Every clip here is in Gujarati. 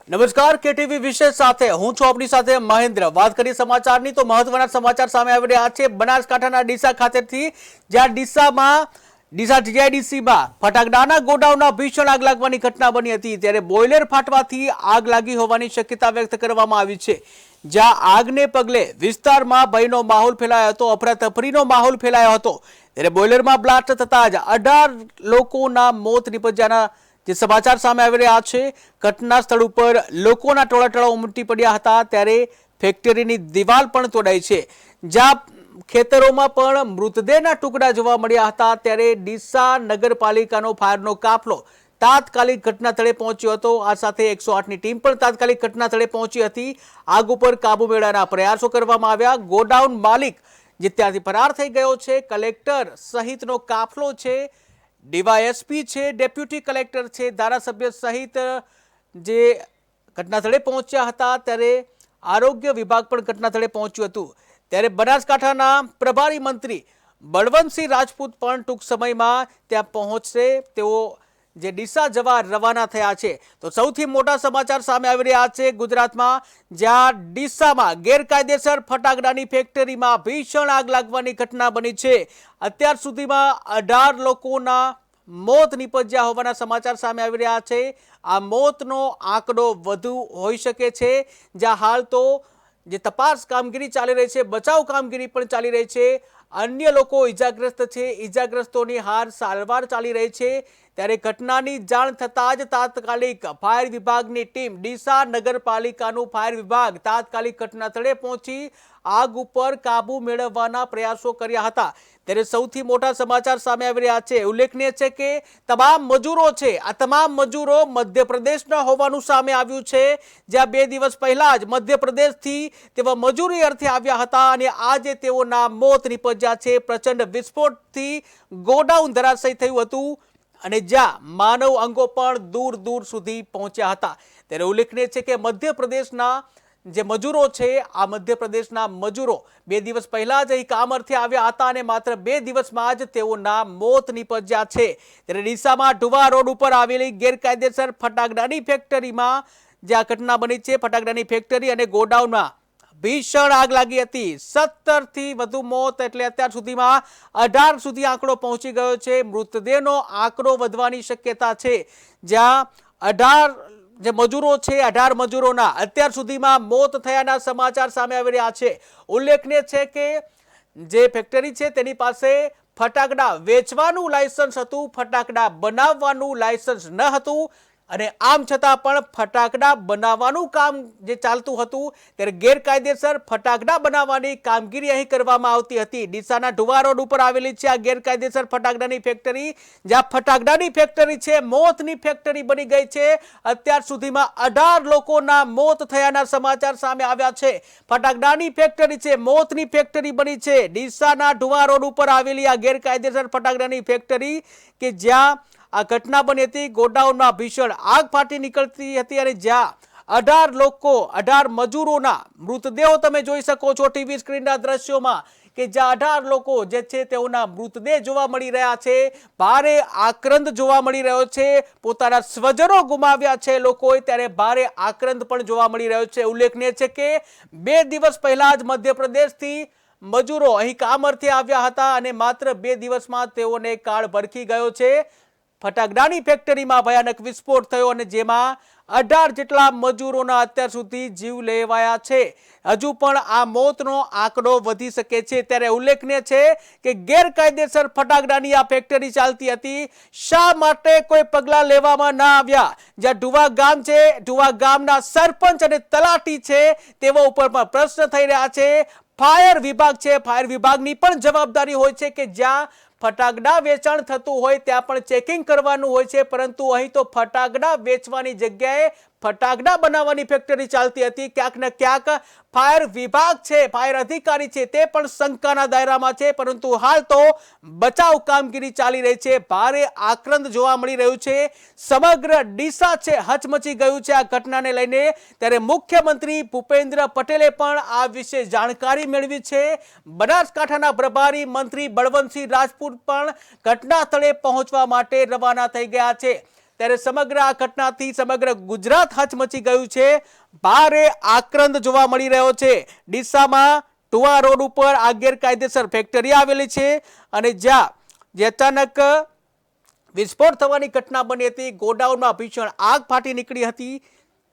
નમસ્કાર, કેટીવી વિશેષ સાથે હું છું આપની સાથે મહેન્દ્ર। વાત કરીએ સમાચારની તો મહત્વના સમાચાર સામે આવી રહ્યા છે બનાસકાંઠાના ડીસા ખાતેથી, જ્યાં ડીસા જીઆઈડીસીમાં ફટાકડાના ગોડાઉનમાં ભીષણ આગ લાગવાની ઘટના બની હતી। ત્યારે બોઇલર ફાટવાથી આગ લાગી હોવાની શક્યતા વ્યક્ત કરવામાં આવી છે, જ્યાં આગને પગલે વિસ્તારમાં ભયનો માહોલ ફેલાયો હતો, અફરાતફરીનો માહોલ ફેલાયો હતો। ત્યારે બોઇલરમાં બ્લાસ્ટ થતા જ 18 લોકોના મોત નિપજ્યાના જે સમાચાર સામે આવી રહ્યા છે। ઘટના સ્થળ ઉપર લોકોના ટોળાટોળા ઉમટી પડ્યા હતા। ત્યારે ફેક્ટરીની દિવાલ પણ તોડાઈ છે, જ્યાં ખેતરોમાં પણ મૃતદેહના ટુકડા જોવા મળ્યા હતા। ત્યારે ડીસા નગરપાલિકાનો ફાયરનો કાફલો તાત્કાલિક ઘટના સ્થળે પહોંચ્યો હતો। આ સાથે 108ની ટીમ પણ તાત્કાલિક ઘટના સ્થળે પહોંચી હતી। આગ ઉપર કાબુ મેળવવાના પ્રયાસો કરવામાં આવ્યા। ગોડાઉન માલિક જે ત્યાંથી ફરાર થઈ ગયો છે, કલેક્ટર સહિતનો કાફલો છે, ડીવાયએસપી છે, ડેપ્યુટી કલેક્ટર છે, ધારાસભ્ય સહિત જે ઘટના સ્થળે પહોંચ્યા હતા। ત્યારે આરોગ્ય વિભાગ પણ ઘટના સ્થળે પહોંચ્યું હતું। ત્યારે બનાસકાંઠાના પ્રભારી મંત્રી બળવંતસિંહ રાજપૂત પણ ટૂંક સમયમાં ત્યાં પહોંચશે। તેઓ જે ડીસા જવા રવાના થયા છે। તો સૌથી મોટા સમાચાર સામે આવી રહ્યા છે ગુજરાતમાં, જ્યાં ડીસામાં ગેરકાયદેસર ફટાકડાની ફેક્ટરીમાં ભીષણ આગ લાગવાની ઘટના બની છે। અત્યાર સુધીમાં 18 લોકોના મોત નિપજ્યા હોવાના સમાચાર સામે આવી રહ્યા છે। આ મોતનો આંકડો વધુ હોઈ શકે છે, જ્યાં હાલ તો જે તપાસ કામગીરી ચાલી રહી છે, બચાવ કામગીરી પણ ચાલી રહી છે। અન્ય લોકો ઈજાગ્રસ્ત છે, ઈજાગ્રસ્તોની હાલ સારવાર ચાલી રહી છે। ત્યારે ઘટનાની જાણ થતાં જ તાત્કાલિક ફાયર વિભાગની ટીમ, ડીસા નગરપાલિકાનું ફાયર વિભાગ તાત્કાલિક ઘટના સ્થળે પહોંચી આગ ઉપર કાબુ મેળવવાના પ્રયાસો કર્યા હતા। ત્યારે સૌથી મોટા સમાચાર સામે આવી રહ્યા છે। ઉલ્લેખનીય છે કે તમામ મજૂરો છે, આ તમામ મજૂરો મધ્યપ્રદેશના હોવાનું સામે આવ્યું છે, જ્યાં 2 દિવસ પહેલા જ મધ્યપ્રદેશથી તેઓ મજૂરી અર્થે આવ્યા હતા અને આજે તેઓના મોત નિપજ્યા છે। પ્રચંડ વિસ્ફોટથી ગોડાઉન ધરાશયી થયું હતું અને જ્યાં માનવ અંગો પણ દૂર દૂર સુધી પહોંચ્યા હતા। ત્યારે ઉલ્લેખનીય છે કે મધ્યપ્રદેશના જે મજૂરો છે, આ મધ્યપ્રદેશના મજૂરો 2 દિવસ પહેલા જ અહીં કામ અર્થે આવ્યા હતા અને માત્ર 2 દિવસમાં જ તેઓના મોત નિપજ્યા છે। ત્યારે ડીસામાં ઢુવા રોડ ઉપર આવેલી ગેરકાયદેસર ફટાકડાની ફેક્ટરીમાં જે આ ઘટના બની છે, ફટાકડાની ફેક્ટરી અને ગોડાઉનમાં ભીષણ આગ લાગી હતી। 17થી વધુ મોત, એટલે અત્યાર સુધીમાં 18 સુધી આંકડો પહોંચી ગયો છે। મૃતદેહનો આંકડો વધવાની શક્યતા છે, જ્યાં 18 જે મજૂરો છે, 18 મજૂરોના અત્યાર સુધીમાં મોત થયાના સમાચાર સામે આવી રહ્યા છે। ઉલ્લેખનીય છે કે જે ફેક્ટરી છે તેની પાસે ફટાકડા વેચવાનું લાયસન્સ હતું, ફટાકડા બનાવવાનું લાયસન્સ ન હતું અને આમ છતાં પણ ફટાકડા બનાવવાનું કામ જે ચાલતું હતું, ત્યારે ગેરકાયદેસર ફટાકડા બનાવવાની કામગીરી અહીં કરવામાં આવતી હતી। ડીસાના ઢુવા રોડ ઉપર આવેલી છે આ ગેરકાયદેસર ફટાકડાની ફેક્ટરી, જ્યાં ફટાકડાની ફેક્ટરી છે, મોતની ફેક્ટરી બની ગઈ છે। અત્યાર સુધીમાં 18 લોકોના મોત થયાના સમાચાર સામે આવ્યા છે। ફટાકડાની ફેક્ટરી છે, મોતની ફેક્ટરી બની છે ડીસાના ઢુવા રોડ ઉપર આવેલી આ ગેરકાયદેસર ફટાકડાની ફેક્ટરી, કે જ્યાં આ ઘટના બની હતી। ગોડાઉનમાં ભીષણ આગ ફાટી નીકળતી હતી અને જ્યાં 18 લોકો, 18 મજૂરોના મૃતદેહો તમે જોઈ શકો છો ટીવી સ્ક્રીનના દ્રશ્યોમાં, કે જ્યાં 18 લોકો જે છે તેઓના મૃતદેહ જોવા મળી રહ્યા છે। ભારે આક્રંદ જોવા મળી રહ્યો છે, પોતાના સ્વજનો ગુમાવ્યા છે લોકોએ, ત્યારે ભારે આક્રંદ પણ જોવા મળી રહ્યો છે। ઉલ્લેખનીય છે કે 2 દિવસ પહેલા જ મધ્યપ્રદેશથી મજૂરો અહીં કામ અર્થે આવ્યા હતા અને માત્ર 2 દિવસમાં તેઓને કાળ ભરખી ગયો છે। ફટાકડાની ફેક્ટરીમાં ભયાનક વિસ્ફોટ થયો અને જેમાં 18 જેટલા મજૂરોના અત્યાર સુધી જીવ લેવાયા છે। હજુ પણ આ મોતનો આંકડો વધી શકે છે। ત્યારે ઉલ્લેખનીય છે કે ગેરકાયદેસર ફટાકડાની આ ફેક્ટરી ચાલતી હતી, શા માટે કોઈ પગલાં લેવામાં ના આવ્યા? જ્યાં ઢુવા ગામ છે, ઢુવા ગામના સરપંચ અને તલાટી છે, તેઓ ઉપર પણ પ્રશ્ન થઈ રહ્યા છે। ફાયર વિભાગ છે, ફાયર વિભાગની પણ જવાબદારી હોય છે કે જ્યાં ફટાકડા વેચાણ થતું હોય ત્યાં પણ ચેકિંગ કરવાનું હોય છે, પરંતુ અહીં તો ફટાકડા વેચવાની જગ્યાએ ફટાકડા બનાવવાની ફેક્ટરી ચાલતી હતી। ક્યાંક ને ક્યાંક ફાયર વિભાગ છે, ફાયર અધિકારી છે, તે પણ શંકાના દાયરામાં છે, પરંતુ હાલ તો બચાવ કામગીરી ચાલી રહી છે। ભારે આક્રંદ જોવા મળી રહ્યું છે, સમગ્ર ડીસા છે હચમચી ગયું છે આ ઘટનાને લઈને। ત્યારે મુખ્યમંત્રી ભૂપેન્દ્ર પટેલે પણ આ વિશે જાણકારી મેળવી છે। બનાસકાંઠાના પ્રભારી મંત્રી બળવંતસિંહ રાજપૂત પણ ઘટના સ્થળે પહોંચવા માટે રવાના થઈ ગયા છે। ત્યારે સમગ્ર આ ઘટનાથી સમગ્ર ગુજરાત હચમચી ગયું છે. ભારે આક્રંદ જોવા મળી રહ્યો છે. ડીસામાં ટુવા રોડ ઉપર આ ગેરકાયદેસર ફેક્ટરી આવેલી છે અને જ્યાં જે અચાનક વિસ્ફોટ થવાની ઘટના બની હતી. ગોડાઉનમાં ભીષણ આગ ફાટી નીકળી હતી.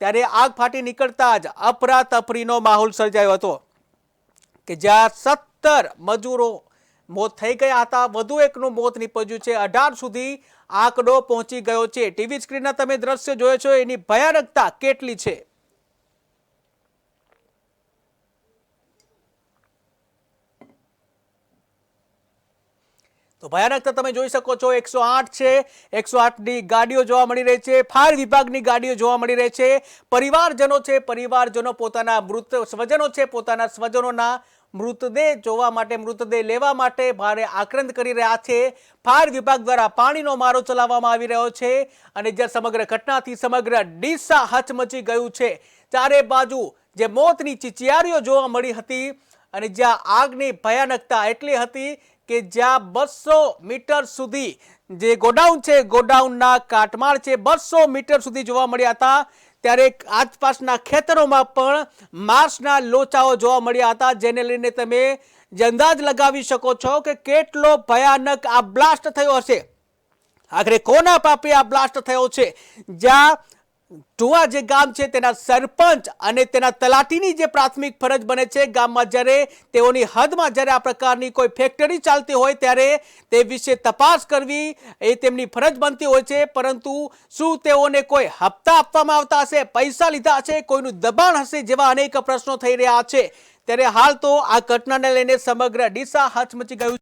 ત્યારે આગ ફાટી નીકળતા જ અફરાતફરીનો માહોલ સર્જાયો હતો કે જ્યાં 17 મજૂરો મોત થઈ ગયા હતા. વધુ એકનું મોત નીપજ્યું છે. 18 સુધી આંકડો પહોંચી ગયો છે. ટીવી સ્ક્રીનના તમે દ્રશ્ય જોયો છો, એની ભયાનકતા કેટલી છે. તો ભયાનકતા તમે જોઈ શકો છો. 108 છે, 108ની ગાડીઓ જોવા મળી રહી છે, ફાયર વિભાગની ગાડીઓ જોવા મળી રહી છે. પરિવારજનો છે, પરિવારજનો પોતાના મૃત સ્વજનો છે, પોતાના સ્વજનોના મૃતદેહ જોવા માટે, મૃતદેહ લેવા માટે ભારે આક્રંદ કરી રહ્યા છે. ફાયર વિભાગ દ્વારા પાણીનો મારો ચલાવવામાં આવી રહ્યો છે અને જે સમગ્ર ઘટનાથી સમગ્ર ડીસા હચમચી ગયું છે. ચારે બાજુ જે મોતની ચિચિયારીઓ જોવા મળી હતી અને જ્યાં આગની ભયાનકતા એટલી હતી કે જ્યાં 200 મીટર સુધી જે ગોડાઉન છે, ગોડાઉનના કાટમાળ છે, 200 મીટર સુધી જોવા મળ્યા હતા. ત્યારે આસપાસના ખેતરોમાં પણ માંસના લોચાઓ જોવા મળ્યા હતા, જેને લઈને તમે જે અંદાજ લગાવી શકો છો કે કેટલો ભયાનક આ બ્લાસ્ટ થયો હશે. આખરે કોના પાપે આ બ્લાસ્ટ થયો છે? જ્યાં ટુવા જે ગામ છે તેના સરપંચ અને તેના તલાટીની જે પ્રાથમિક ફરજ બને છે ગામમાં, જ્યારે તેઓની હદમાં જ્યારે આ પ્રકારની કોઈ ફેક્ટરી ચાલતી હોય ત્યારે તે વિશે તપાસ કરવી એ તેમની ફરજ બનતી હોય છે. પરંતુ શું તેઓને કોઈ હપ્તા આપવામાં આવતા હશે, પૈસા લીધા હશે, કોઈનું દબાણ હશે, જેવા અનેક પ્રશ્નો થઈ રહ્યા છે. ત્યારે હાલ તો આ ઘટનાને લઈને સમગ્ર ડીસા હચમચી ગયું.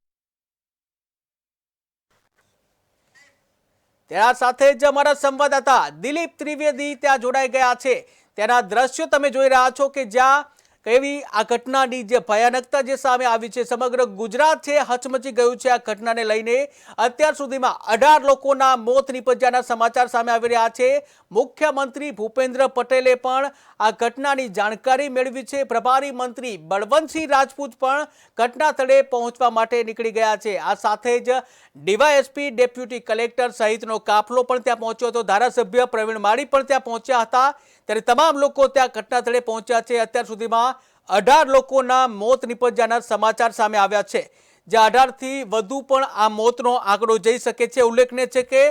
તેના સાથે જ અમારા સંવાદદાતા દિલીપ ત્રિવેદી ત્યાં જોડાઈ ગયા છે. તેના દ્રશ્યો તમે જોઈ રહ્યા છો કે જ્યાં કેવી આ ઘટનાની જે ભયાનકતા જે સામે આવી છે. સમગ્ર ગુજરાત છે હચમચી ગયું છે આ ઘટનાને લઈને. અત્યાર સુધીમાં 18 લોકોના મોત નીપજ્યાના સમાચાર સામે આવી રહ્યા છે. મુખ્યમંત્રી ભૂપેન્દ્ર પટેલે પણ આ ઘટનાની જાણકારી મેળવી છે. પ્રભારી મંત્રી બળવંતસિંહ રાજપૂત પણ ઘટના સ્થળે પહોંચવા માટે નીકળી ગયા છે. આ સાથે જ ડીવાયએસપી, ડેપ્યુટી કલેક્ટર સહિતનો કાફલો પણ ત્યાં પહોંચ્યો હતો. ધારાસભ્ય પ્રવીણ માળી પણ ત્યાં પહોંચ્યા હતા. ત્યારે તમામ લોકો ત્યાં ઘટના સ્થળે પહોંચ્યા છે. અત્યાર સુધીમાં 18 લોકોના મોત નીપજ્યાના સમાચાર સામે આવ્યા છે. જે 18 થી વધુ પણ આ મોતનો આંકડો જઈ શકે છે. ઉલ્લેખનીય છે કે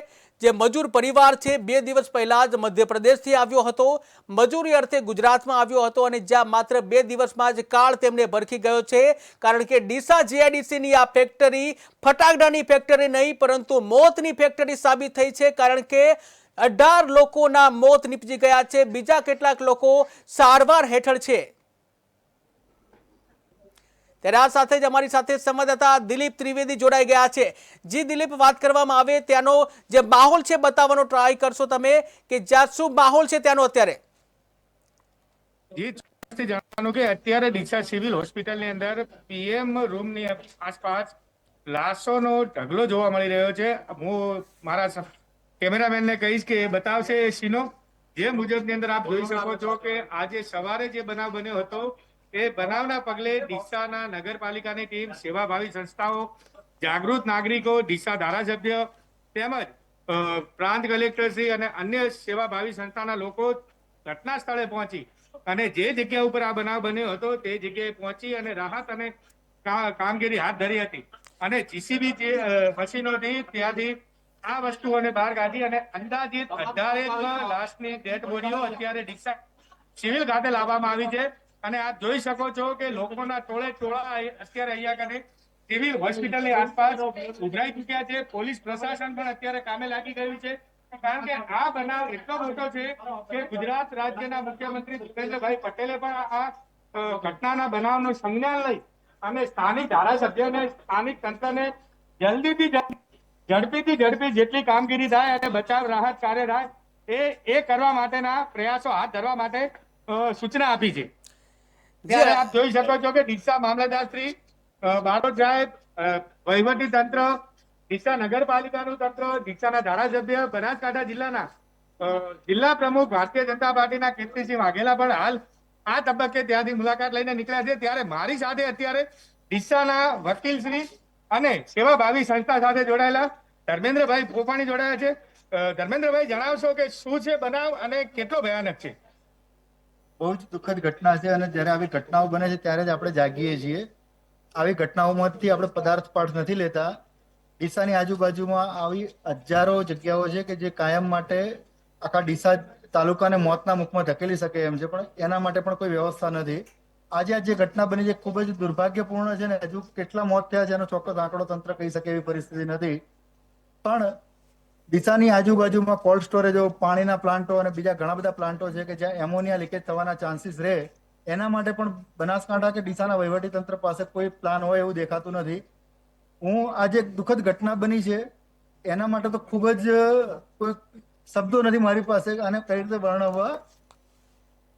જે મજૂર પરિવાર છે 2 દિવસ પહેલા જ મધ્યપ્રદેશથી આવ્યો હતો, મજૂરી અર્થે ગુજરાતમાં આવ્યો હતો અને જ્યાં માત્ર 2 દિવસમાં જ કાળ તેમને ભરખી ગયો છે. કારણ કે ડીસા જીઆઈડીસીની આ ફેક્ટરી ફટાકડાની ફેક્ટરી નહીં પરંતુ મોતની ફેક્ટરી સાબિત થઈ છે. કારણ કે 18 લોકોના મોત નીપજી ગયા છે. બીજા કેટલાક લોકો સારવાર હેઠળ છે. ત્યારે આ સાથે જ અમારી સાથે સંવાદદાતા દિલીપ ત્રિવેદી જોડાઈ ગયા છે. જી દિલીપ, વાત કરવામાં આવે ત્યાંનો જે માહોલ છે બતાવવાનો ટ્રાય કરશો તમે કે જ્યાં શું માહોલ છે ત્યાંનો અત્યારે? જી, જણાવવાનું કે અત્યારે ડીસા સિવિલ હોસ્પિટલની અંદર પીએમ રૂમની આસપાસ લાશોનો ઢગલો જોવા મળી રહ્યો છે. હું મારા કેમેરામેનને કહીશ કે એ બતાવશે એ સીનો. જે મુજબની અંદર આપ જોઈ શકો છો કે આજે સવારે જે બનાવ બન્યો હતો એ બનાવના પગલે ડીસાના નગરપાલિકાની ટીમ, સેવાભાવી સંસ્થાઓ, જાગૃત નાગરિકો, ડીસા ધારાસભ્ય તેમજ પ્રાંત કલેક્ટરશ્રી અને અન્ય સેવાભાવી સંસ્થાના લોકો ઘટના સ્થળે પહોંચી અને જે જગ્યા ઉપર આ બનાવ બન્યો હતો તે જગ્યાએ પહોંચી અને રાહત અને કામગીરી હાથ ધરી હતી. અને જીસીબી જે મશીનોથી ત્યાંથી આ વસ્તુઓને બહાર કાઢી અને અંદાજિત 18 લાશની ડેડ બોડીઓ અત્યારે ડીસા સિવિલ ખાતે લાવવામાં આવી છે. અને આપ જોઈ શકો છો કે લોકોના ટોળે ટોળા અત્યારે અહીંયા કને સિવિલ હોસ્પિટલની આસપાસ ઉભરાઈ ચુક્યા છે. પોલીસ પ્રશાસન પણ અત્યારે કામે લાગી ગયું છે. કારણ કે આ બનાવ એટલો મોટો છે કે ગુજરાત રાજ્યના મુખ્યમંત્રી ભૂપેન્દ્રભાઈ પટેલે પણ આ ઘટનાના બનાવનું સંજ્ઞાન લઈ અને સ્થાનિક ધારાસભ્યને, સ્થાનિક તંત્રને જલ્દીથી ઝડપી જેટલી કામગીરી થાય અને બચાવ રાહત કાર્ય થાય એ કરવા માટેના પ્રયાસો હાથ ધરવા માટે સૂચના આપી છે. ત્યારે આપ જોઈ શકો છો કે ડીસા મામલતદાર શ્રી, બારોટ સાહેબ, વહીવટી તંત્ર, ડીસા નગરપાલિકાનું તંત્ર, ડીસાના ધારાસભ્ય, બનાસકાંઠા જિલ્લાના જિલ્લા પ્રમુખ ભારતીય જનતા પાર્ટીના કીર્તિસિંહ વાઘેલા પણ હાલ આ તબક્કે ત્યાંથી મુલાકાત લઈને નીકળ્યા છે. ત્યારે મારી સાથે અત્યારે ડીસાના વકીલશ્રી અને સેવાભાવી સંસ્થા સાથે જોડાયેલા ધર્મેન્દ્રભાઈ પોપાણી જોડાયા છે. ધર્મેન્દ્રભાઈ જણાવશો કે શું છે બનાવ અને કેટલો ભયાનક છે? બહુ જ દુઃખદ ઘટના છે અને જ્યારે આવી ઘટનાઓ બને છે ત્યારે જ આપણે જાગીએ છીએ. આવી ઘટનાઓમાંથી આપણે પદાર્થ પાઠ નથી લેતા. ડીસાની આજુબાજુમાં આવી હજારો જગ્યાઓ છે કે જે કાયમ માટે આખા ડીસા તાલુકાને મોતના મુખમાં ધકેલી શકે એમ છે, પણ એના માટે પણ કોઈ વ્યવસ્થા નથી. આજે આ જે ઘટના બની છે ખૂબ જ દુર્ભાગ્યપૂર્ણ છે ને હજુ કેટલા મોત થયા છે એનો ચોક્કસ આંકડો તંત્ર કહી શકે એવી પરિસ્થિતિ નથી. પણ ડીસાની આજુબાજુમાં કોલ્ડ સ્ટોરેજો, પાણીના પ્લાન્ટો અને બીજા ઘણા બધા પ્લાન્ટો છે કે જ્યાં એમોનિયા લીકેજ થવાના ચાન્સીસ રહે, એના માટે પણ બનાસકાંઠા કે ડીસાના વહીવટીતંત્ર પાસે કોઈ પ્લાન હોય એવું દેખાતું નથી. હું આજે દુઃખદ ઘટના બની છે એના માટે તો ખૂબ જ કોઈ શબ્દો નથી મારી પાસે આને કઈ રીતે વર્ણવવા.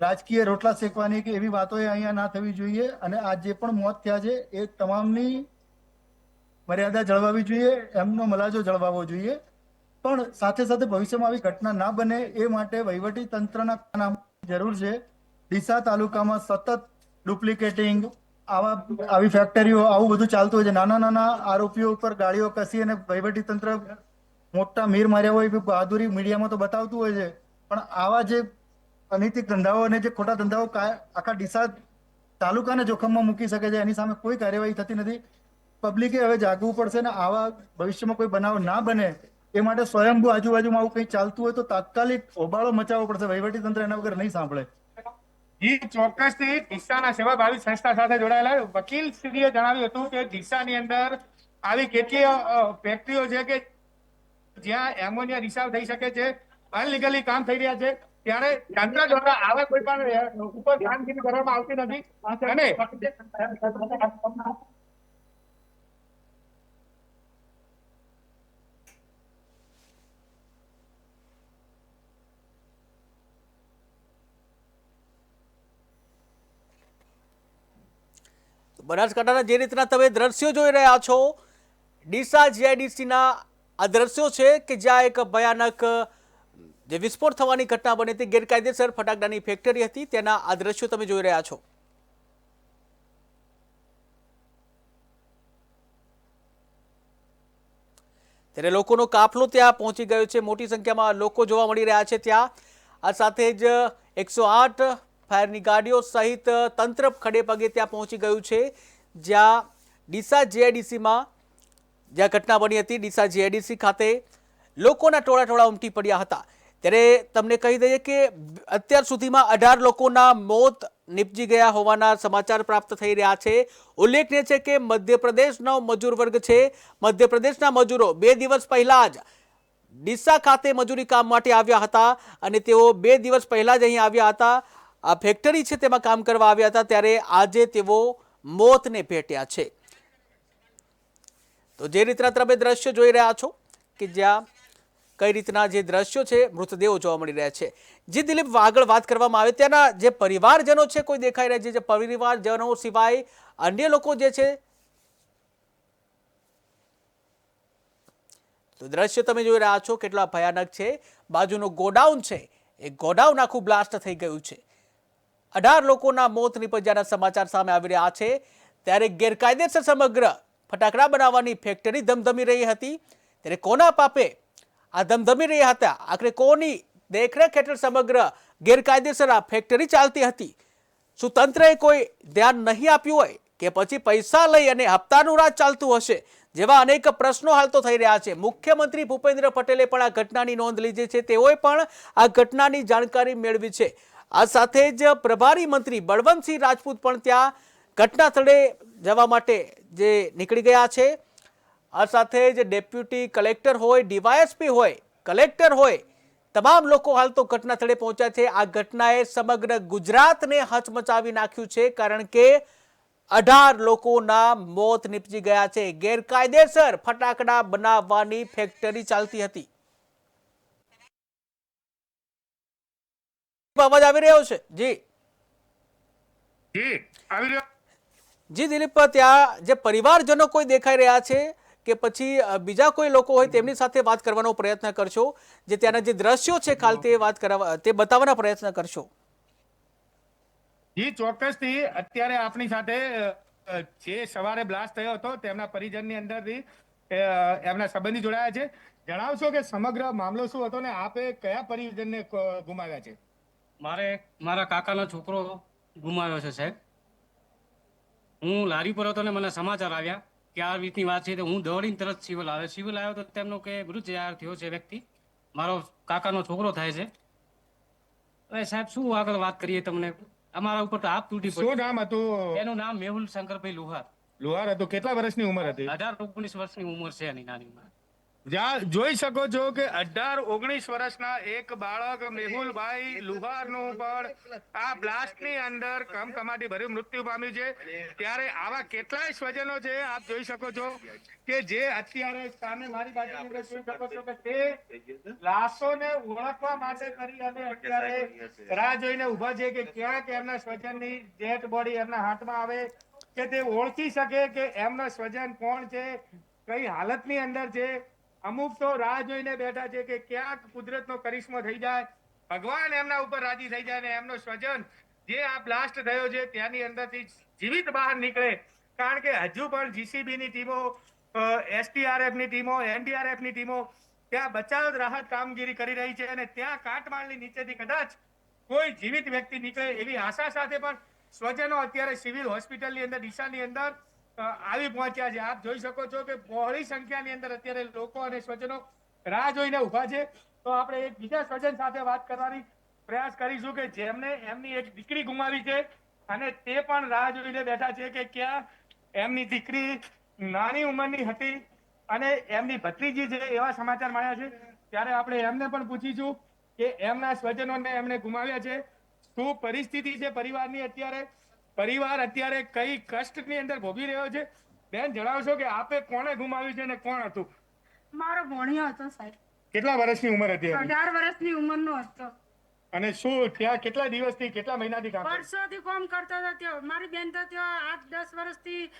રાજકીય રોટલા શેકવાની કે એવી વાતો અહીંયા ના થવી જોઈએ અને આ જે પણ મોત થયા છે એ તમામની મર્યાદા જળવાવી જોઈએ, એમનો મલાજો જળવાવો જોઈએ. પણ સાથે સાથે ભવિષ્યમાં આવી ઘટના ના બને એ માટે વહીવટી તંત્રના જરૂર છે. ડીસા તાલુકામાં સતત ડુપ્લિકેટિંગ, આવી ફેક્ટરીઓ, આવું બધું ચાલતું હોય છે. નાના નાના આરોપીઓ ઉપર ગાડીઓ કસી અને વહીવટી તંત્ર મોટા મીર માર્યા હોય એવી બહાદુરી મીડિયામાં તો બતાવતું હોય છે, પણ આવા જે અનૈતિક ધંધાઓ અને જે ખોટા ધંધાઓ આખા ડીસા તાલુકાને જોખમમાં મૂકી શકે છે એની સામે કોઈ કાર્યવાહી થતી નથી. પબ્લિકે હવે જાગવું પડશે ને આવા ભવિષ્યમાં કોઈ બનાવ ના બને એ માટે સ્વયંભૂ આજુબાજુમાં આવું કંઈ ચાલતું હોય તો તાત્કાલિક હોબાળો મચાવવો પડશે. વહીવટી તંત્ર એના વગર નહીં સાંભળે. જી ચોક્કસથી ડીસાના સેવાભાવી સંસ્થા સાથે જોડાયેલા વકીલ શ્રીએ જણાવ્યું હતું કે ડીસાની અંદર આવી કેટલી ફેક્ટરીઓ છે કે જ્યાં એમોનિયા રિસાવ થઈ શકે છે, અનલીગલી કામ થઈ રહ્યા છે, ત્યારે તંત્ર દ્વારા આવા કોઈ પણ ઉપર કામગીરી કરવામાં આવતી નથી. અને બનાસકાંઠાના જે રીતના તમે દ્રશ્યો જોઈ રહ્યા છો, ડીસા જીઆઈડીસીના આ દ્રશ્યો છે કે જ્યાં એક ભયાનક જે વિસ્ફોટ થવાની ઘટના બની હતી, ગેરકાયદેસર ફટાકડાની ફેક્ટરી હતી, તેના આ દ્રશ્યો તમે જોઈ રહ્યા છો. ત્યારે લોકોનો કાફલો ત્યાં પહોંચી ગયો છે, મોટી સંખ્યામાં લોકો જોવા મળી રહ્યા છે ત્યાં. આ સાથે જ 108 ફાયરની ગાડીઓ સહિત તંત્ર ખડે પગે ત્યાં પહોંચી ગયું છે, જ્યાં ડીસા જીઆઈડીસીમાં જ્યાં ઘટના બની હતી, ડીસા જીઆઈડીસી ખાતે લોકોના ટોળા ઉમટી પડ્યા હતા. ત્યારે તમને કહી દઈએ કે અત્યાર સુધીમાં 18 લોકોના મોત નિપજી ગયા હોવાના સમાચાર પ્રાપ્ત થઈ રહ્યા છે. ઉલ્લેખનીય છે કે મધ્યપ્રદેશનો મજૂર વર્ગ છે, મધ્યપ્રદેશના મજૂરો 2 દિવસ પહેલા જ ડીસા ખાતે મજૂરી કામ માટે આવ્યા હતા અને તેઓ 2 દિવસ પહેલા જ અહીં આવ્યા હતા. આ ફેક્ટરી છે તેમાં કામ કરવા આવ્યા હતા, ત્યારે આજે તેઓ મોતને ભેટ્યા છે. તો જે રીતના તમે દ્રશ્ય જોઈ રહ્યા છો કે જ્યાં કઈ રીતના જે દ્રશ્યો છે, મૃતદેહો જોવા મળી રહ્યા છે. જે દિલીપ આગળ વાત કરવામાં આવે ત્યાંના જે પરિવારજનો છે કોઈ દેખાઈ રહ્યા છે, જે પરિવારજનો સિવાય અન્ય લોકો જે છે, તો દ્રશ્ય તમે જોઈ રહ્યા છો કેટલા ભયાનક છે. બાજુનું ગોડાઉન છે, એ ગોડાઉન આખું બ્લાસ્ટ થઈ ગયું છે. 18 લોકોના મોત નિપજ્યાના સમાચાર સામે આવી રહ્યા છે. ત્યારે ગેરકાયદેસર સમગ્ર ફટાકડા બનાવવાની ફેક્ટરી ધમધમી રહી હતી. ત્યારે કોના પાપે આ ધમધમી રહ્યા હતા, આખરે કોની દેખરેખ હેઠળ સમગ્ર ગેરકાયદેસર આ ફેક્ટરી ચાલતી હતી? શું તંત્રએ કોઈ ધ્યાન નહીં આપ્યું હોય કે પછી પૈસા લઈ અને હપ્તાનું રાજ ચાલતું હશે? જેવા અનેક પ્રશ્નો હાલ તો થઈ રહ્યા છે. મુખ્યમંત્રી ભૂપેન્દ્ર પટેલે પણ આ ઘટનાની નોંધ લીધી છે, તેઓએ પણ આ ઘટનાની જાણકારી મેળવી છે. આ સાથે જ પ્રભારી મંત્રી બળવંતસિંહ રાજપૂત પણ ત્યાં ઘટના સ્થળે જવા માટે જે નીકળી ગયા છે. આ સાથે જ ડેપ્યુટી કલેક્ટર હોય, ડીવાયએસપી હોય, કલેક્ટર હોય, તમામ લોકો હાલ તો ઘટના સ્થળે પહોંચ્યા છે. આ ઘટનાએ સમગ્ર ગુજરાતને હચમચાવી નાખ્યું છે, કારણ કે 18 લોકોના મોત નીપજી ગયા છે. ગેરકાયદેસર ફટાકડા બનાવવાની ફેક્ટરી ચાલતી હતી. અવાજ આવી રહ્યો છે? જી આવી રહ્યો. જી દિલીપ, ત્યાં જે પરિવારજનો કોઈ દેખાઈ રહ્યા છે કે પછી બીજા કોઈ લોકો હોય તેમની સાથે વાત કરવાનો પ્રયત્ન કરશો, જે ત્યાંના જે દ્રશ્યો છે કાલ તે વાત કરવા તે બતાવવાનો પ્રયત્ન કરશો. જી ચોક્કસથી અત્યારે આપણી સાથે જે સવારે બ્લાસ્ટ થયો હતો તેમના પરિજનની અંદરથી એમના સંબંધી જોડાયા છે. જણાવશો કે સમગ્ર મામલો શું હતો ને આપે કયા પરિજનને ગુમાવ્યા છે? મારા કાકાનો છોકરો ગુમાવ્યો છે સાહેબ. હું લારી પર હતો ને મને સમાચાર આવ્યા કે આ રીતની વાત છે, તો હું દોડીને તરત સિવિલ આવ્યો. સિવિલ આવ્યો તો તેમનો કે મૃત જાહેર થયો છે વ્યક્તિ, મારો કાકાનો છોકરો થાય છે. હવે સાહેબ શું આગળ વાત કરીએ તમને, અમારા ઉપર તો આપ તૂટી શું પડી. નામ હતું? એનું નામ મેહુલ શંકરભાઈ લુહાર. લોહાર હતું. કેટલા વર્ષની ઉંમર હતી? 18-19 વર્ષની ઉંમર છે એની નાની ઉંમર. જ્યાં જોઈ શકો છો કે 18-19 વર્ષના એક બાળક મેહુલભાઈ લુહારનું પણ આ બ્લાસ્ટની અંદર કમકમાટી ભર્યું મૃત્યુ પામ્યું છે. ત્યારે આવા કેટલાય સ્વજનો છે, આપ જોઈ શકો છો કે જે અત્યારે સામે મારી બાજુની અંદર જોઈ શકો છો કે તે લાશોને ઓળખવા માટે કરી અને અત્યારે રાહ જોઈને ઊભા છે કે ક્યાંક એમના સ્વજનની ડેડ બોડી એમના હાથમાં આવે કે તે ઓળખી શકે કે એમનો સ્વજન કોણ છે, કઈ હાલતની અંદર છે. અમુક તો રાહ જોઈને બેઠા છે કે ક્યાંક કુદરતનો કરિશ્મો થઈ જાય, ભગવાન એમના ઉપર રાજી થઈ જાય ને એમનો સ્વજન જે આ બ્લાસ્ટ થયો છે ત્યાંની અંદરથી જીવિત બહાર નીકળે. કારણ કે હજુ પણ જીસીબીની ટીમો, એસડીઆરએફની ટીમો, એનડીઆરએફની ટીમો ત્યાં બચાવ રાહત કામગીરી કરી રહી છે અને ત્યાં કાટમાળની નીચેથી કદાચ કોઈ જીવિત વ્યક્તિ નીકળે એવી આશા સાથે પણ સ્વજનો અત્યારે સિવિલ હોસ્પિટલની અંદર ડીસાની અંદર આવી પહોંચ્યા છે. આપ જોઈ શકો છો કે બહોળી સંખ્યાની અંદર અત્યારે લોકો અને સ્વજનો રાહ જોઈને ઉભા છે. તો આપણે એક બીજા સ્વજન સાથે વાત કરવાની પ્રયાસ કરીશું કે જેમને એમની એક દીકરી ગુમાવી છે અને તે પણ રાહ જોઈને બેઠા છે કે ક્યાં એમની દીકરી નાની ઉંમરની હતી અને એમની ભત્રીજી છે એવા સમાચાર મળ્યા છે. ત્યારે આપણે એમને પણ પૂછીશું કે એમના સ્વજનોને એમને ગુમાવ્યા છે, શું પરિસ્થિતિ છે પરિવારની અત્યારે, પરિવાર અત્યારે કઈ કષ્ટની અંદર ભોગવી રહ્યો છે. બેન, જણાવશો કે આપે કોને ગુમાવ્યું છે અને કોણ હતું? મારો ભણ્યો હતો સાહેબ. કેટલા વર્ષની ઉંમર હતી? 18 વર્ષની ઉંમરનો હતો. અને શું ત્યાં કેટલા દિવસથી, કેટલા મહિનાથી કામ? વર્ષોથી કામ કરતો હતો ત્યાં. મારી બેન તો ત્યાં 8-10 વર્ષથી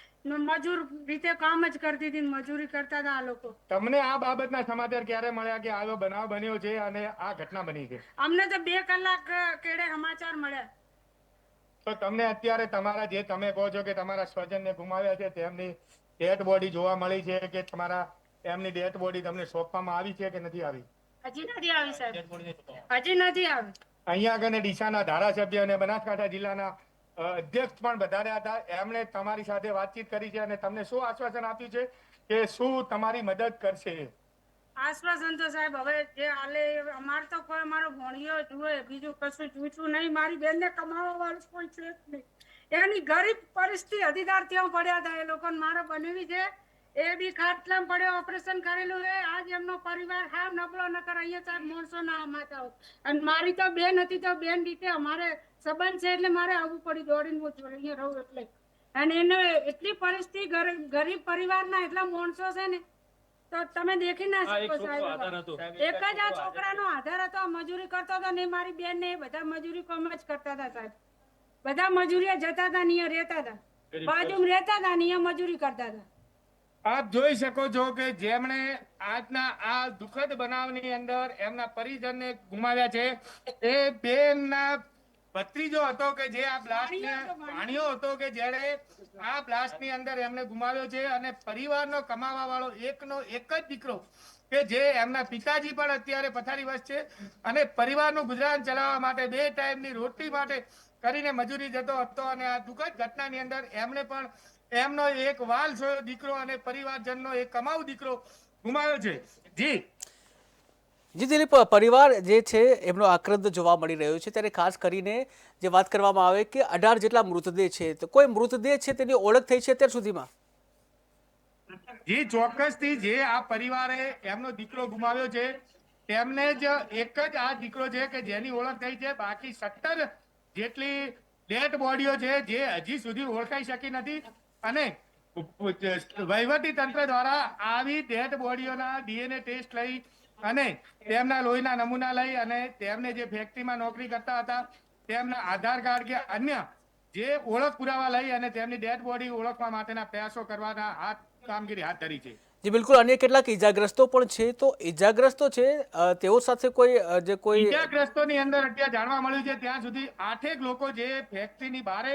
મજૂર રીતે કામ જ કરતી હતી, મજૂરી કરતા હતા આ લોકો. તમને આ બાબતના સમાચાર ક્યારે મળ્યા કે આવો બનાવ બન્યો છે અને આ ઘટના બની છે? અમને તો 2 કલાક કેડે સમાચાર મળ્યા. તો તમને અત્યારે તમારા જે તમે કહો છો કે તમારા સ્વજનને ગુમાવ્યા છે તેમની ડેડ બોડી જોવા મળી છે કે તમારા એમની ડેડ બોડી તમને સોંપવામાં આવી છે કે નથી આવી? હજી નથી આવી સાહેબ, હજી નથી આવી. અહીંયા આગળ ડીસાના ધારાસભ્ય અને બનાસકાંઠા જિલ્લાના અધ્યક્ષ પણ વધાર્યા હતા. એમણે તમારી સાથે વાતચીત કરી છે અને તમને શું આશ્વાસન આપ્યું છે કે શું તમારી મદદ કરશે? આશ્વાસન તો સાહેબ હવે જે હાલે અમારે તો કોઈ અમારો ભણ્યો જુએ, બીજું કશું જોઈતું નહીં. મારી બેનને કમાવા વાળું કોઈ છે જ નહીં. એની ગરીબ પરિસ્થિતિ અધિકાર ત્યાં પડ્યા હતા એ લોકોને. મારો બનેવી છે એ બી ખાટલામાં પડ્યો, ઓપરેશન કરેલું છે. આજ એમનો પરિવાર હા નબળો નકર અહીંયા સાહેબ માણસો ના અમાતા હોત. અને મારી તો બેન હતી તો બેન રીતે અમારે સંબંધ છે એટલે મારે આવવું પડ્યું દોડીને. હું અહીંયા રહું એટલે. અને એને એટલી પરિસ્થિતિ ગરીબ પરિવારના એટલા માણસો છે ને તો તમે દેખી ના શકો સાહેબ. એક જ આ છોકરાનો આધાર હતો, મજૂરી કરતો હતો ને મારી બેન ને બધા મજૂરી કામ જ કરતા હતા સાહેબ. બધા મજૂરીએ જતા હતા, અહીંયા રહેતા હતા, બાજુમાં રહેતા હતા, અહીંયા મજૂરી કરતા હતા. આપ જોઈ શકો છો કે જેમણે આજના આ દુઃખદ બનાવની અંદર એમના પરિજનને ગુમાવ્યા છે એ બેનના ભત્રીજો હતો કે જે આ બ્લાસ્ટને ભાણિયો હતો કે જેણે આ બ્લાસ્ટની અંદર એમને ગુમાવ્યો છે. અને પરિવારનો કમાવા વાળો એકનો એક જ દીકરો કે જે એમના પિતાજી પણ અત્યારે પથારીવશ છે અને પરિવારનું ગુજરાન ચલાવવા માટે 2 ટાઈમની રોટલી માટે કરીને મજૂરી જતો હતો. અને આ દુઃખદ ઘટનાની અંદર એમણે પણ એમનો એક વાલ છોડ્યો દીકરો અને પરિવારજનનો એક કમાઉ દીકરો ગુમાવ્યો છે. જી દિલીપ, પરિવાર જે છે એમનો આક્રંદ જોવા મળી રહ્યો છે. ત્યારે ખાસ કરીને જે વાત કરવામાં આવે કે 18 જેટલા મૃતદેહ છે, તો કોઈ મૃતદેહ છે તેની ઓળખ થઈ છે અત્યાર સુધીમાં? જી ચોક્કસથી જે આ પરિવારે એમનો દીકરો ગુમાવ્યો છે તેમને જ એક જ આ દીકરો છે કે જેની ઓળખ થઈ છે. બાકી 17 જેટલી ડેડ બોડીઓ છે જે હજી સુધી ઓળખાઈ શકી નથી. અને વહીવટી તંત્ર દ્વારા આવી ડેડ બોડીઓના ડીએનએ ટેસ્ટ લઈ અને તેમના લોહીના નમૂના લઈ અને તેમને જે ફેક્ટરીમાં નોકરી કરતા હતા તેમના આધાર કાર્ડ કે અન્ય જે ઓળખ પુરાવા લઈ અને તેમની ડેડ બોડી ઓળખવા માટેના પ્રયાસો કરવાના કામગીરી હાથ ધરી છે. જી બિલકુલ. અન્ય કેટલાક ઈજાગ્રસ્તો પણ છે, તો ઈજાગ્રસ્તો છે તેઓ સાથે કોઈ ઈજાગ્રસ્તોની અંદર અત્યારે જાણવા મળ્યું છે ત્યાં સુધી 8 લોકો જે ફેક્ટરીની બહાર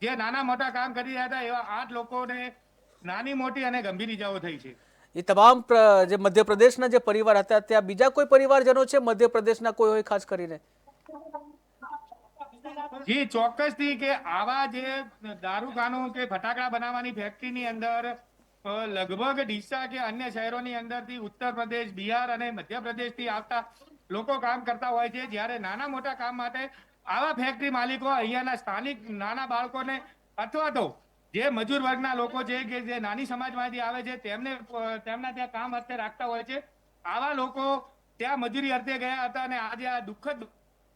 જે નાના મોટા કામ કરી રહ્યા હતા એવા 8 લોકોને નાની મોટી અને ગંભીર ઈજાઓ થઈ છે. એ તમામ જે મધ્યપ્રદેશના જે પરિવાર હતા ત્યાં બીજા કોઈ પરિવારજનો છે મધ્યપ્રદેશના કોઈ હોય ખાસ કરીને? જી ચોક્કસથી કે આવા જે દારૂખાનું કે ફટાકડા બનાવવાની ફેક્ટરીની અંદર લગભગ ડીસા કે અન્ય શહેરોની અંદરથી ઉત્તર પ્રદેશ, બિહાર અને મધ્યપ્રદેશથી આવતા લોકો કામ કરતા હોય છે. જ્યારે નાના મોટા કામ માટે આવા ફેક્ટરી માલિકો અહીંયાના સ્થાનિક નાના બાળકોને અથવા તો જે મજૂર વર્ગના લોકો છે કે જે નાની સમાજમાંથી આવે છે તેમને તેમના ત્યાં કામ અર્થે રાખતા હોય છે. આવા લોકો ત્યાં મજૂરી અર્થે ગયા હતા અને આજે આ દુઃખદ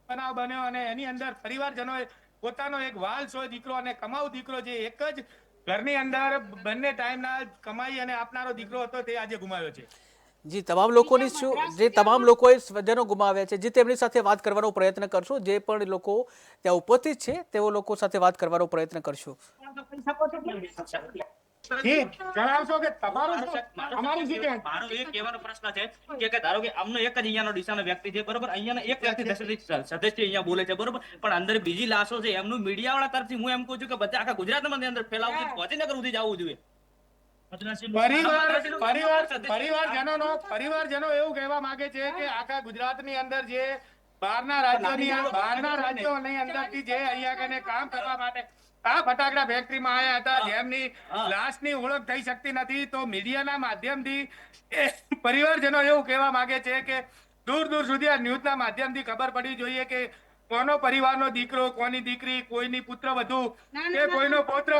બનાવ બન્યો અને એની અંદર પરિવારજનોએ પોતાનો એક વાલસો દીકરો અને કમાઉ દીકરો જે એક જ ઘરની અંદર બંને ટાઈમના કમાઈ અને આપનારો દીકરો હતો તે આજે ગુમાવ્યો છે. જી, તમામ લોકોની શું જે તમામ લોકોએ સ્વજનો ગુમાવ્યા છે જે તેમની સાથે વાત કરવાનો પ્રયત્ન કરશું. જે પણ લોકો ત્યાં ઉપસ્થિત છે તેઓ લોકો સાથે વાત કરવાનો પ્રયત્ન કરશું. જી જણાવશો કે તમારું અમારી શું કહેવું? મારો એક કહેવાનો પ્રશ્ન છે કે ધારો કે આમનો એક જ અહીંયાનો ડીસાનો વ્યક્તિ છે, બરોબર, અહીંયાનો એક વ્યક્તિ સદસ્ય અહીંયા બોલે છે, બરોબર, પણ અંદર બીજી લાશો છે એમનું મીડિયાવાળા તરફથી હું એમ કહું છું કે બધા આખા ગુજરાતમાં અંદર ફેલાવું છે, ગાંધીનગર સુધી જવું જોઈએ. પરિવારજનો એવું કહેવા માંગે છે કે આખા ગુજરાતની અંદર જે બહારના રાજ્યોની અંદરથી જે અહીંયા કને કામ કરવા માટે આ ફટાકડા ફેક્ટરીમાં આવ્યા હતા જેમની લાશની ઓળખ થઈ શકતી નથી, તો મીડિયાના માધ્યમથી પરિવારજનો એવું કહેવા માંગે છે કે દૂર દૂર સુધી આ ન્યૂઝના માધ્યમથી ખબર પડી જોઈએ કે કોનો પરિવારનો દીકરો, કોની દીકરી, કોઈની પુત્ર વધુ કે કોઈનો પૌત્ર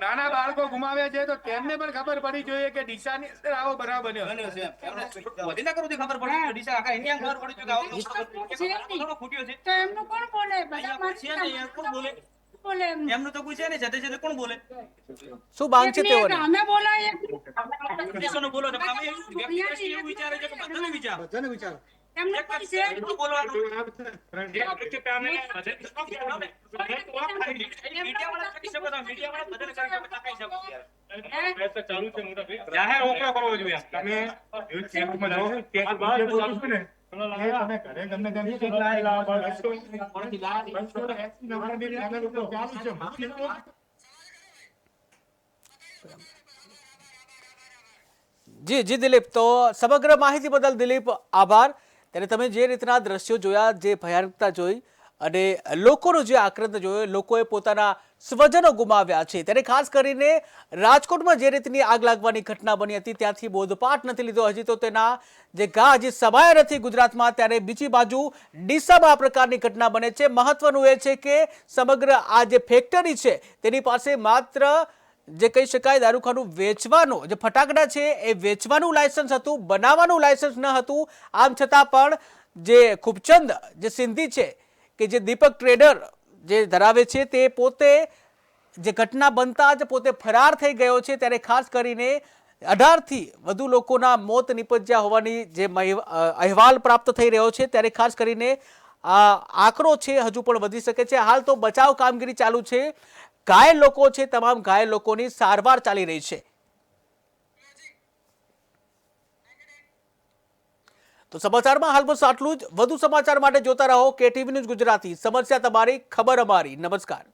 નાના બાળકો ગુમાવ્યા છે, તો તેમને પણ ખબર પડી જોઈએ કે ડીસાની અંદર આવો બનાવ બન્યો છે. ગાંધીનગર સુધી ખબર પડી છે, ડીસા આખા ઇન્ડિયા ખબર પડી છે કે આવો ફૂટ્યો છે. તો એમનું કોણ બોલે? બધા છે ને, એ કોણ બોલે? બોલે એમનું. એમનું તો કોઈ છે ને, સાથે સાથે કોણ બોલે? શું માંગ છે તેઓને? અમે બોલાય દેશોનો બોલો છે, પણ અમે વ્યક્તિ દ્રષ્ટિએ એવું વિચારે છે કે બધાને વિચારો. એમનું કોઈ છે એટલું બોલવાનું. મીડિયાવાળા કહી શકો તમે, મીડિયાવાળા બધાને કહી શકો યાર. જાહેર ઓપરો કરવો જોઈએ. તમે ન્યૂઝ ચેનલમાં જાઓ કે આ વાત બોલું છું ને, તમે ઘરે ગમે તેમ જી જી દિલીપ, તો સમગ્ર માહિતી બદલ દિલીપ આભાર. ત્યારે તમે જે રીતના દ્રશ્યો જોયા, જે ભયાનકતા જોઈ અને લોકોનો જે આક્રંદ જોયો, લોકોએ પોતાના સ્વજનો ગુમાવ્યા છે, ત્યારે ખાસ કરીને રાજકોટમાં જે રીતની આગ લાગવાની ઘટના બની હતી ત્યાંથી બોધપાઠ નથી લીધો. હજી તો તેના જે ઘા હજી સમાયા નથી ગુજરાતમાં. ત્યારે બીજી બાજુ ડીસામાં આ પ્રકારની ઘટના બને છે. મહત્વનું એ છે કે સમગ્ર આ જે ફેક્ટરી છે તેની પાસે માત્ર જે કહી શકાય દારૂખાનું વેચવાનું, જે ફટાકડા છે એ વેચવાનું લાયસન્સ હતું, બનાવવાનું લાયસન્સ ન હતું. આમ છતાં પણ જે ખૂબચંદ જે સિંધી છે કે જે દીપક ટ્રેડર જે ધરાવે છે તે પોતે જે ઘટના બનતા જ પોતે ફરાર થઈ ગયો છે. ત્યારે ખાસ કરીને 18થી વધુ લોકોના મોત નિપજ્યા હોવાની જે અહેવાલ પ્રાપ્ત થઈ રહ્યો છે. ત્યારે ખાસ કરીને આ આંકડો છે હજુ પણ વધી શકે છે. હાલ તો બચાવ કામગીરી ચાલુ છે. ઘાયલ લોકો છે, તમામ ઘાયલ લોકોની સારવાર ચાલી રહી છે. તો સમાચારમાં હાલ બસ આટલું જ. વધુ સમાચાર માટે જોતા રહો KTV ન્યૂઝ ગુજરાતી. સમસ્યા તમારી, ખબર અમારી. નમસ્કાર.